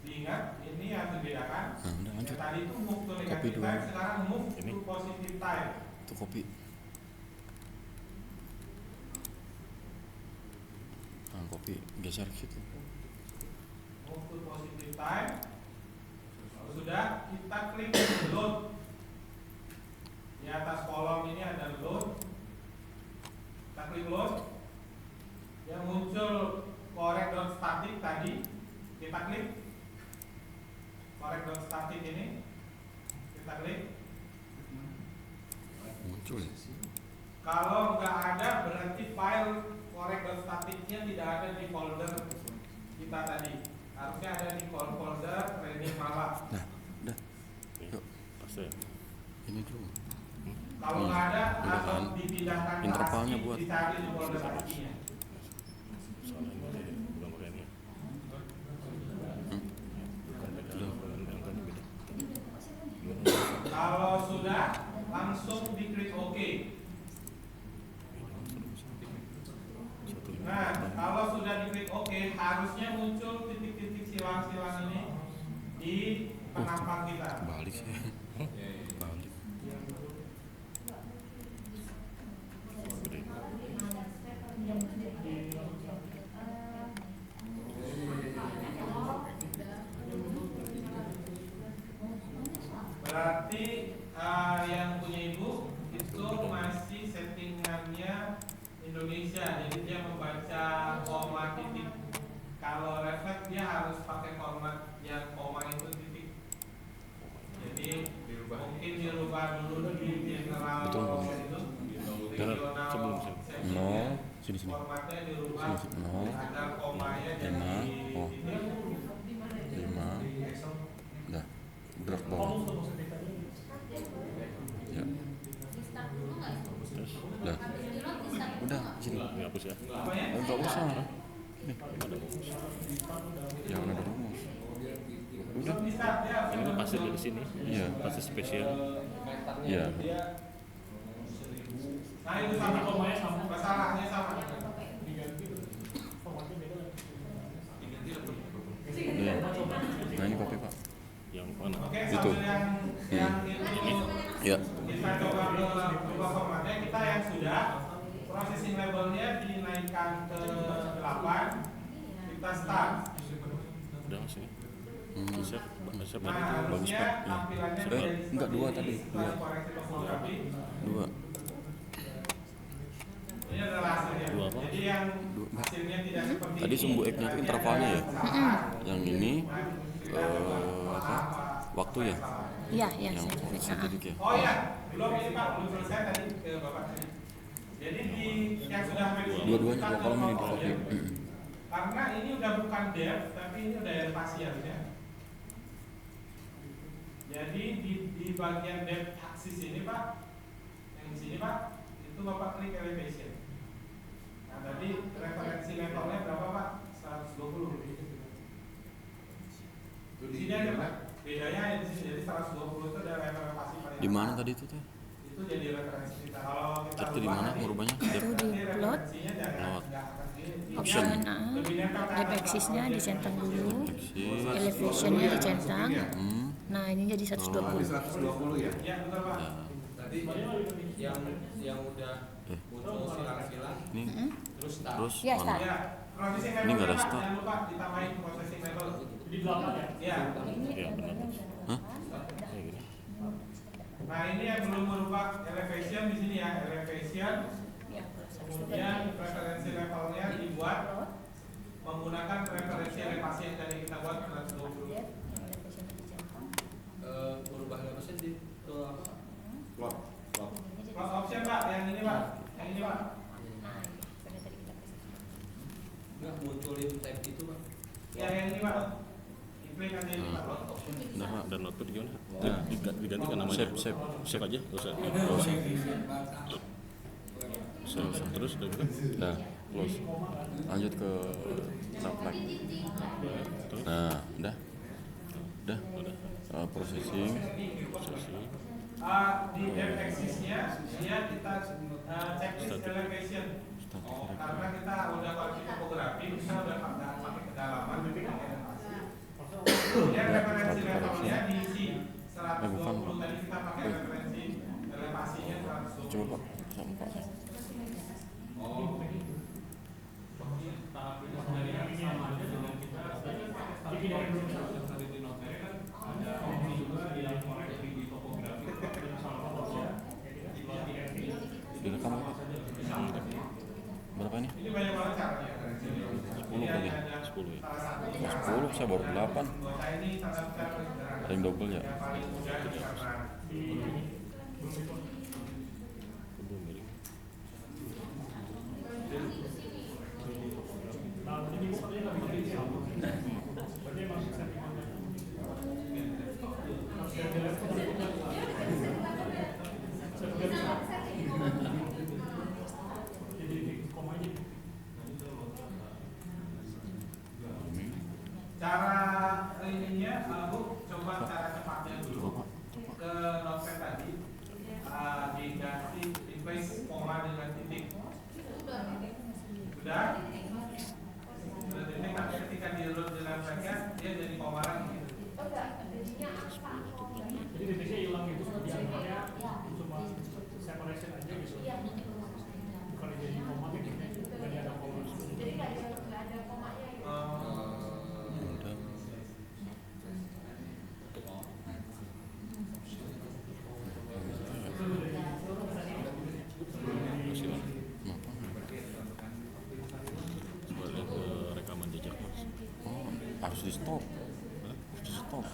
diingat, ini harus dibedakan. Nah, udah Yang lanjut. tadi itu move to Copy negative dulu. time, sekarang move Ini. to positive time. Itu copy. Nah, copy. Geser ke situ. Move to positive time. Kalau sudah, kita klik load. Di atas kolom ini ada load. Kita klik load. Yang muncul correct.static tadi, kita klik correct.static ini, kita klik. Muncul. Kalau nggak ada berarti file correct.staticnya tidak ada di folder kita tadi. Harusnya ada di folder training malam. Nah, udah. Nih, Yuk. pasti ya. Ini dulu. Kalau nggak ada udah atau kan. dipindahkan ke Intervalnya ASCII, buat. dicari di folder ASCII-nya. Soalnya ini bukan pakai ini. Bukan beda. Angkanya beda. Kalau sudah, langsung diklik OK. Nah, kalau sudah diklik OK, harusnya muncul titik-titik silang-silang ini di penampang kita. Balik sih. Balik. Berarti yang punya ibu itu masih settingannya Indonesia, jadi dia membaca koma titik. Kalau refleks dia harus pakai format yang koma itu titik. Jadi mungkin dirubah dulu di general Betul. itu Jangan, sebelum sih. Nol. Sini sini. formatnya dirubah Sini, nol. agar komanya jadi Lima. Oh. titik. 5. Udah. Drag bawah. Ya. Terus Udah. Udah, sini. ini hapus ya. Enggak usah. Nih, Ada rumus. jangan ada rumus. Udah. Ini kan pasti dari sini. Iya. Pasti spesial. Iya. Nah itu sama, masalahnya sama. Iya. Nah, ini pakai Pak. Yang mana? Oke, Itu. sambil yang ini Iya. kita coba berubah formatnya. Kita yang sudah processing labelnya dinaikkan ke 8, kita start. Udah mas ini. Siap, siap Nah tadi. Bagus, harusnya Pak. Iya. tampilannya Enggak, 2 tadi. setelah 2. koreksi topografi. 2. Ini adalah hasilnya. Dua apa? Jadi yang Dua. hasilnya tidak seperti Tadi ini. sumbu X-nya itu intervalnya ya. Yang ini apa? Waktu ya. Iya, ya, Yang saya titik ya. Oh ya, belum ini Pak, belum selesai tadi ke Bapak tadi. Jadi di yang sudah versi Dua-duanya kita 2 kolom ini di ke copy. karena ini udah bukan depth, tapi ini udah elevasi harusnya. Jadi di bagian depth axis ini Pak, yang di sini Pak, itu Bapak klik elevation. Nah tadi referensi levelnya berapa Pak? 120. Di sini aja Pak. Bedanya ya di sini, jadi 120 itu ada elevasi paling Di mana atas. tadi itu teh? Itu jadi referensi kita. Kalau kita Itu di ubah mana tadi, merubahnya? Itu Depth. di plot, referensinya jangan Plot. nggak akan di- option di- A, lebih nempel ke depth atas, axis-nya Pak. dicentang dulu, Axis. elevation-nya dicentang. Hmm. Nah, ini jadi 120. 120 ya. Ya betul Pak. Ya. Tadi yang udah muncul silang-silang Ini terus start. terus Ya, mana? start. Ya, processing Ini level nggak ada Pak, start. jangan lupa ditambahin processing level. Di 8 ya? Ya. Iya benar. Hah? Kayak gini. Nah ini yang belum merubah elevation di sini ya, elevation. Kemudian referensi levelnya dibuat menggunakan referensi elevasi yang tadi kita buat 120. Merubah levelnya di ke apa? Plot. Plot. Cross option Pak, yang ini Pak, yang ini Pak. Nggak munculin tab itu Pak. Ya yang ini Pak. Klik aja ini Pak. Bentar, Pak. Dan notepad gimana? Ya. Diganti kan namanya. Save, save. Save aja. Nggak usah. Nggak usah. Save. Terus udah gitu. Nah, close. Lanjut ke subtract. Terus Nah, udah. Udah. udah. Processing. Posisi. Di depth axis-nya dia kita checklist elevation. Karena kita udah pakai topografi, kita udah pakai kedalaman, pakai elevasi. Kemudian referensi levelnya diisi 120 tadi kita pakai referensi elevasinya 120. Coba Pak. Sama Pak. Tahap ini sebenarnya sama aja dengan kita bikin yang belum tadi di note kan ada opsi juga yang koreksi di topografi dan salah satunya di FB. Direkam Pak. Berapa ini? Ini banyak banget caranya. 10 kali. 10 ya. Salah satu 10, saya baru 8. buat saya ini sangat sederhana. Ada yang double ya? Yang paling mudah karena Belum miring. Nah, ini bukannya nggak bisa di berarti emang settingannya. stop. Stop.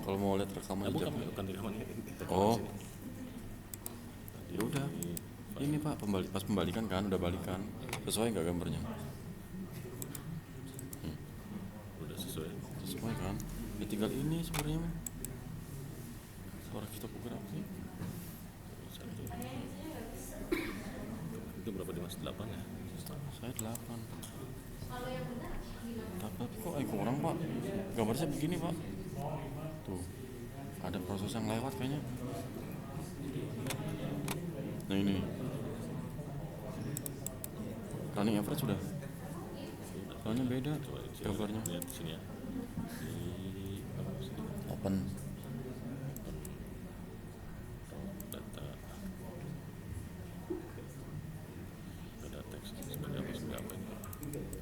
Kalau mau lihat rekaman aja. bukan rekaman ini. Oh. Ya udah. Ini Pak, pas pembalikan kan udah balikan. Sesuai nggak gambarnya? Udah sesuai. Sesuai kan? Ya tinggal ini sebenarnya mah. Koreksi topografi. Itu berapa Dimas? 8 ya? Saya 8. Tapi kok kurang Pak? Gambarnya begini Pak. Tuh. Ada proses yang lewat kayaknya. Nah ini. Running average sudah. Soalnya beda gambarnya. Lihat di sini ya. Di apa sini? Open. Data. Ada teks seperti apa ini?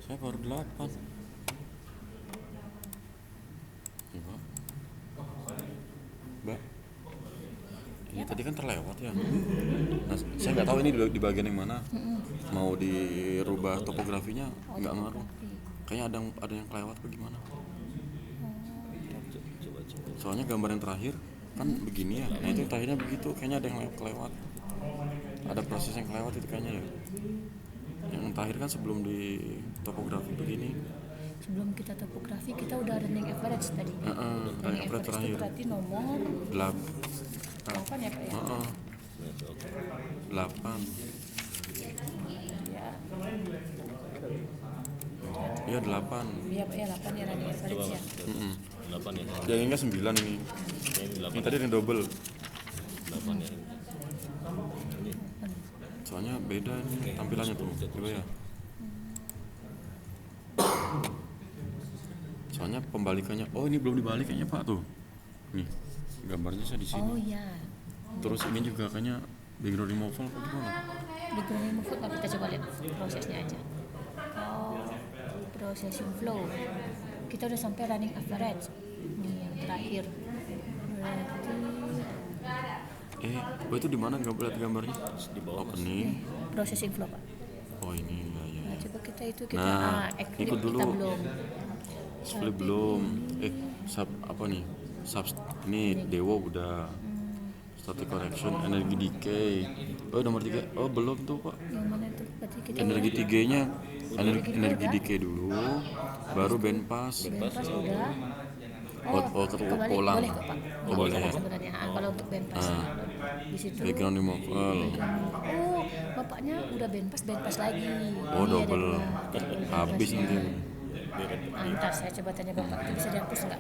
Saya baru 8. Ini Pak. Mbak. Ini tadi kan terlewat ya. Nah, saya nggak tahu ini di bagian yang mana. Mau dirubah topografinya nggak ngaruh. Kayaknya ada yang kelewat apa gimana? Soalnya gambar yang terakhir kan begini ya. Nah itu yang terakhirnya begitu. Kayaknya ada yang kelewat. Ada proses yang kelewat itu kayaknya ya. Yang terakhir kan sebelum di topografi begini. Sebelum kita topografi kita udah running average tadi. Running Running average average itu terakhir. berarti nomor 8 ya Pak ya? 8. Ya. Iya 8. Iya Pak ya 8 ya running average ya. 8 ya. Yang ini 9 ini. Ini 8. Ini tadi yang double. 8 ya. Ini Soalnya beda ini tampilannya tuh. Coba ya. Soalnya pembalikannya. Oh, ini belum dibalik kayaknya Pak tuh. Nih. Gambarnya saya di sini. Oh iya. Terus ini juga kayaknya background removal apa gimana? Background removal kita coba lihat prosesnya aja. Oh, processing flow. Kita udah sampai running average. Ini yang terakhir. Berarti Oh itu di mana nggak boleh lihat gambarnya? di bawah Mas. Opening. processing flow Pak. Oh ini ya. Nah, coba kita kita Nah, eclipse ikut dulu. kita belum. Split belum. Sub apa nih? Ini Dewo udah. Static correction, energi decay. Oh nomor 3. Oh belum tuh Pak. Yang mana itu? Berarti kita Energi 3-nya energi decay dulu, baru bandpass. bandpass udah. Ulang. Boleh kok Pak. Oh boleh ya. Sebenarnya kalau untuk bandpass. Di situ. Background removal. Oh, bapaknya udah bandpass lagi. Oh Iya, double. ada dua. Habis nanti. Ntar saya coba tanya bapak itu bisa dihapus nggak?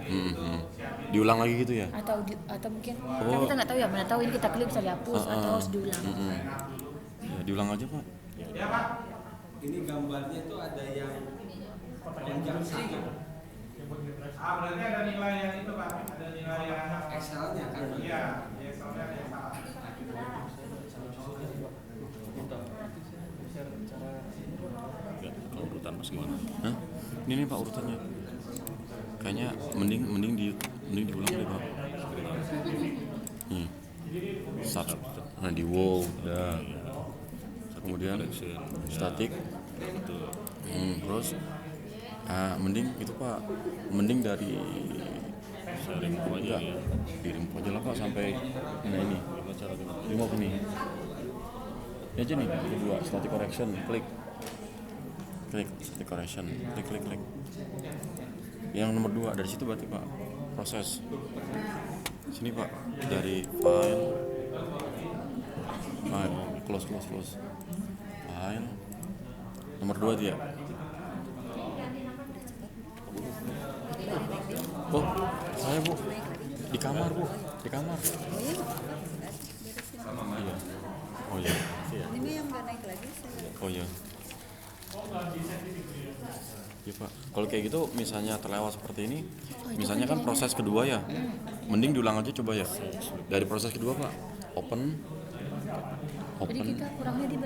Diulang lagi gitu ya? Atau mungkin kan kita nggak tahu ya, mana tahu ini kita klik bisa dihapus atau harus diulang. Ya, diulang aja Pak. Ya Pak. Ini gambarnya tuh ada yang konjungsi gitu. Berarti ada nilai yang itu Pak. Ada nilai yang Excel-nya kan. Iya, Excelnya ada yang salah. Ya, kalau urutan Mas gimana? Hah? Ini nih Pak urutannya. Kayaknya mending diulang deh Pak. Nih. Nah di wow udah. Kemudian statik. Terus mending itu Pak. Mending dari Sharing aja ya. di remote aja lah Pak sampai nah ini. Remote ini. Ini aja nih kedua static correction klik static correction klik yang nomor 2 dari situ berarti Pak proses sini Pak dari file close file nomor 2 dia. Oh saya Bu di kamar Bu di kamar. Iya. Oh iya. Ini yang nggak naik lagi Oh iya. Ya Pak, kalau kayak gitu misalnya terlewat seperti ini, misalnya kan proses kedua ya, mending diulang aja coba ya. Dari proses kedua Pak, open, Jadi kita kurangnya di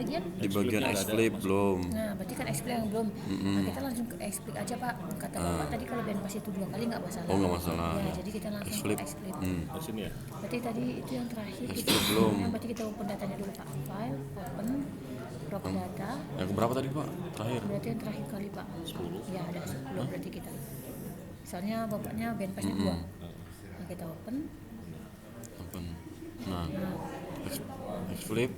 bagian explain belum. Nah, berarti kan explain yang belum. Nah, kita langsung ke explain aja Pak. Kata Bapak tadi kalau bandpass itu 2 kali nggak masalah. Oh nggak masalah. Ya, jadi kita langsung Explain. ke explain. Di sini ya. Berarti tadi itu yang terakhir kita Explain belum. Berarti kita open datanya dulu Pak. File, open. prop data. Yang keberapa tadi Pak? Terakhir? Berarti yang terakhir kali Pak. 10. Ya ada 10 berarti kita. Soalnya bapaknya BNPAS-nya 2. Nah, kita open. Open. Nah, X flip.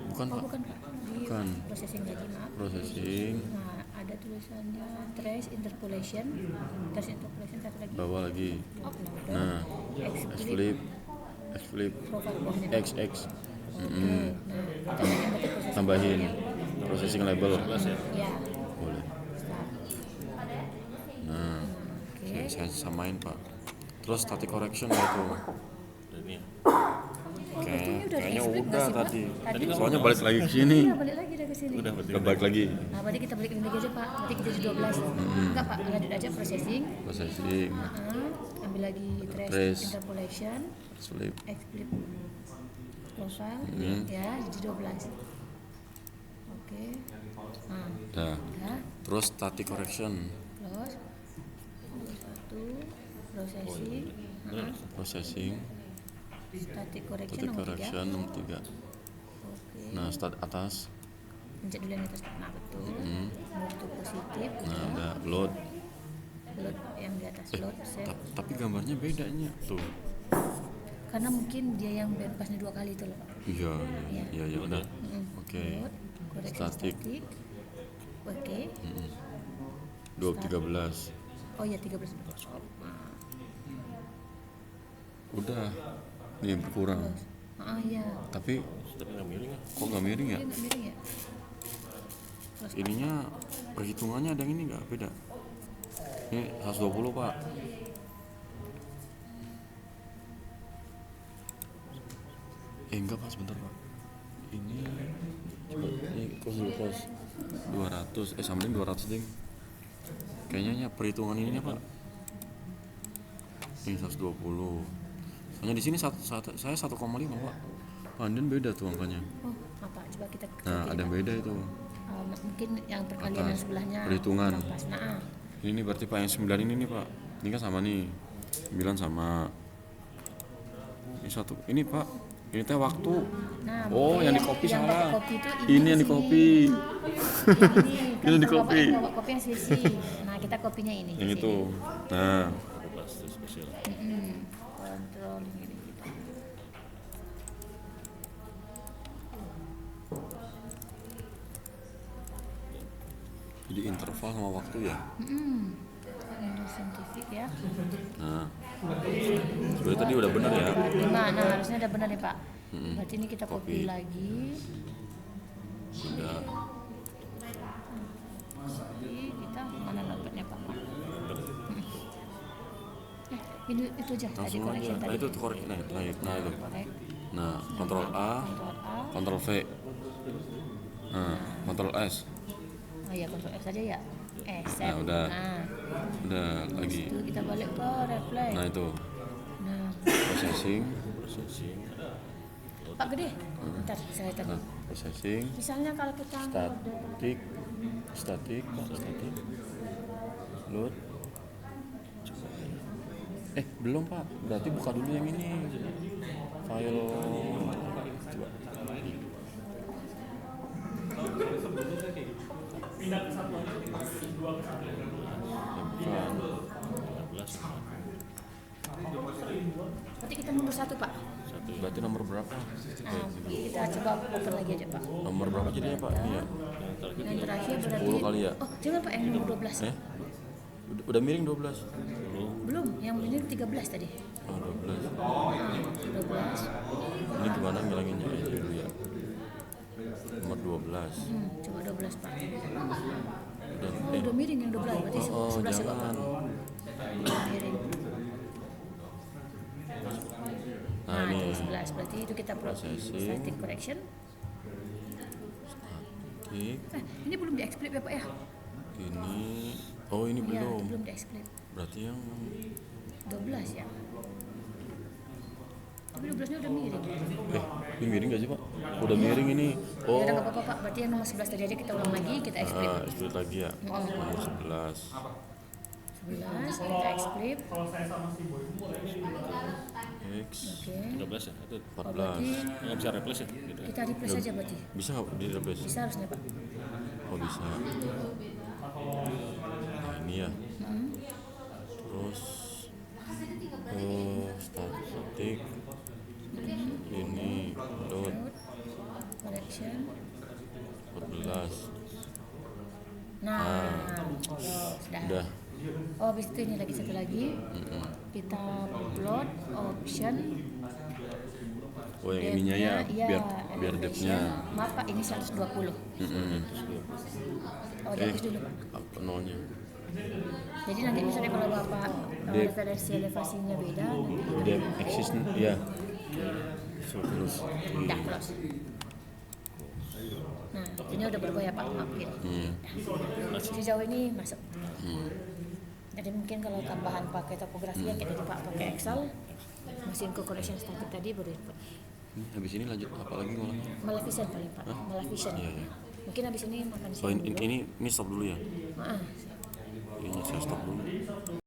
Bukan Oh Pak? bukan Pak, di Bukan. processing lagi maaf. Processing. Nah ada tulisannya trace interpolation satu lagi. Bawah lagi. Upload. Nah, X X flip. flip. Profile bawahnya. XX. Oke. Nah kita naikkan berarti processing Tambahin bawahnya. processing label. Ya. Boleh. Start. Nah, Oke. saya samain Pak. Terus static correction ya itu. Dan ini ya. Kayaknya di-explain udah nggak sih, Pak? tadi. Tadi Soalnya balik lagi ke sini. Iya balik lagi dari sini. Udah berarti. Kita balik lagi. Nah berarti kita balik lagi aja Pak. Berarti kita di 12. Enggak Pak, lanjut aja processing. Processing. Ambil lagi trace Trace. interpolation, X flip. X flip profile, ya jadi 12. Oke. Nah, Dah. ya, Terus static correction. close. Satu, processing, Processing. static correction Static nomor 3. correction nomor 3. Oke. Nah, start atas. Pencet dulu yang atas. Nah betul. Move to positif. Nah, udah load. Load yang di atas load save. Tapi gambarnya bedanya tuh. Karena mungkin dia yang BNPAS-nya 2 kali itu loh Pak. Iya, iya, iya udah. Oke. Load, koreksi Static. statik. Oke. 13. Oh iya 13 stop. Nah, Udah. Nih berkurang. iya. Tapi Tapi nggak miring ya. kok nggak miring ya? Dia nggak miring ya? Terus Ininya perhitungannya ada yang ini nggak beda? Ini 120 Pak. Enggak Pak, sebentar Pak. Ini coba ini close dulu close. 200 sambil 200 ding. Kayaknya perhitungan ininya Pak. Ini 120. Soalnya di sini saya 1,5 Pak. Pandan beda tuh angkanya. oh apa? Coba kita Nah, ada yang beda itu. mungkin yang perkalian yang Atas. sebelahnya Perhitungan. kurang pas. Nah, Ini berarti Pak yang 9 ini nih Pak. Ini kan sama nih. 9 sama. Ini satu. Ini Pak. Ini teh waktu. nah Oh, mungkin yang di copy yang salah. pakai kopi itu Ini yang di sini. copy. Ini Ini di kalau copy. Bapak bawa kopi yang sisi. Nah, kita kopinya ini. Yang sini. itu. Nah, Plastik spesial. Kontrol ini kita. jadi interval sama waktu ya. Ini saintifik ya. Nah. Sebenarnya tadi udah benar ya. 5. Nah, harusnya udah benar nih Pak. Berarti ini kita copy Copy. lagi. Udah. Jadi kita mana notepad-nya Pak? Ini itu aja tadi Langsung aja. correction Nah, tadi. itu tuh korek. Nah, terakhir. Nah, itu. Correct. Nah, Ctrl A, Ctrl A. Ctrl V. Nah, Ctrl S. Oh iya, Ctrl F saja ya. Save. Nah, udah. Nah, Udah lagi. itu kita balik ke replay. Nah, itu. Nah, Processing. Processing. Pak Gede. Bentar, saya tadi. Nah, processing. Misalnya kalau kita Static. Static. Static. Load. Belum Pak. Berarti buka dulu yang ini. File. Coba. Pindah ke satu aja, 2 ke 1. Bukan. 15. Berarti kita nomor 1 Pak. Berarti nomor berapa? Nah, kita coba open lagi aja Pak. Nomor berapa jadinya Pak? Iya. Yang terakhir berarti 10 kali ya? Oh, jangan Pak yang nomor 12. Udah miring 12. Belum, yang ini 13 tadi. Oh, 12. 12. Ini gimana ngilanginnya aja dulu ya? Nomor 12. Coba 12 Pak. Udah, Udah miring yang 12 berarti oh, 11 coba Pak. jangan. Miring. Nah, ini. Itu 11 berarti itu kita Processing. static correction. Tik. Ini belum di-explit ya Pak ya? Ini. Oh, ini Iya, itu belum. belum di-explit. Berarti yang 12 ya. Tapi 12-nya udah miring. ini miring gak sih Pak? Udah miring ini. Ya Oh. udah nggak apa-apa Pak. Berarti yang nomor 11 tadi aja kita ulang lagi, kita explit. Split lagi ya. Nomor 11. 11 kita X-flip. Kalau saya sama si Boy mulainya di X Oke. 13 ya itu 14. nggak bisa replace ya gitu. Kita replace aja berarti. Bisa nggak di replace? Bisa harusnya Pak. Oh bisa. Nah ini ya. Terus statik. Ini dot Collection. 14. Nah, sudah. Udah. Oh, habis itu ini lagi satu lagi. Kita upload option. Oh yang ininya ya, Iya, biar depth-nya. Maaf Pak, ini 120. Oh, dihapus dulu Pak. Apa nolnya? Jadi nanti misalnya kalau Bapak Depth. referensi elevasinya beda, nanti Depth existing ya. So terus. udah close. Nah, ini udah berubah ya Pak, maaf gini. Sejauh ini masuk. Jadi mungkin kalau tambahan pakai topografi yang kita Pak pakai Excel, mesin correlation static tadi baru input. Ini habis ini lanjut apa lagi ngolahnya? Maleficent paling Pak, Hah? Maleficent. Iya, iya. Mungkin habis ini makan Oh siang dulu. ini stop dulu ya? Maaf. Ini saya stop dulu.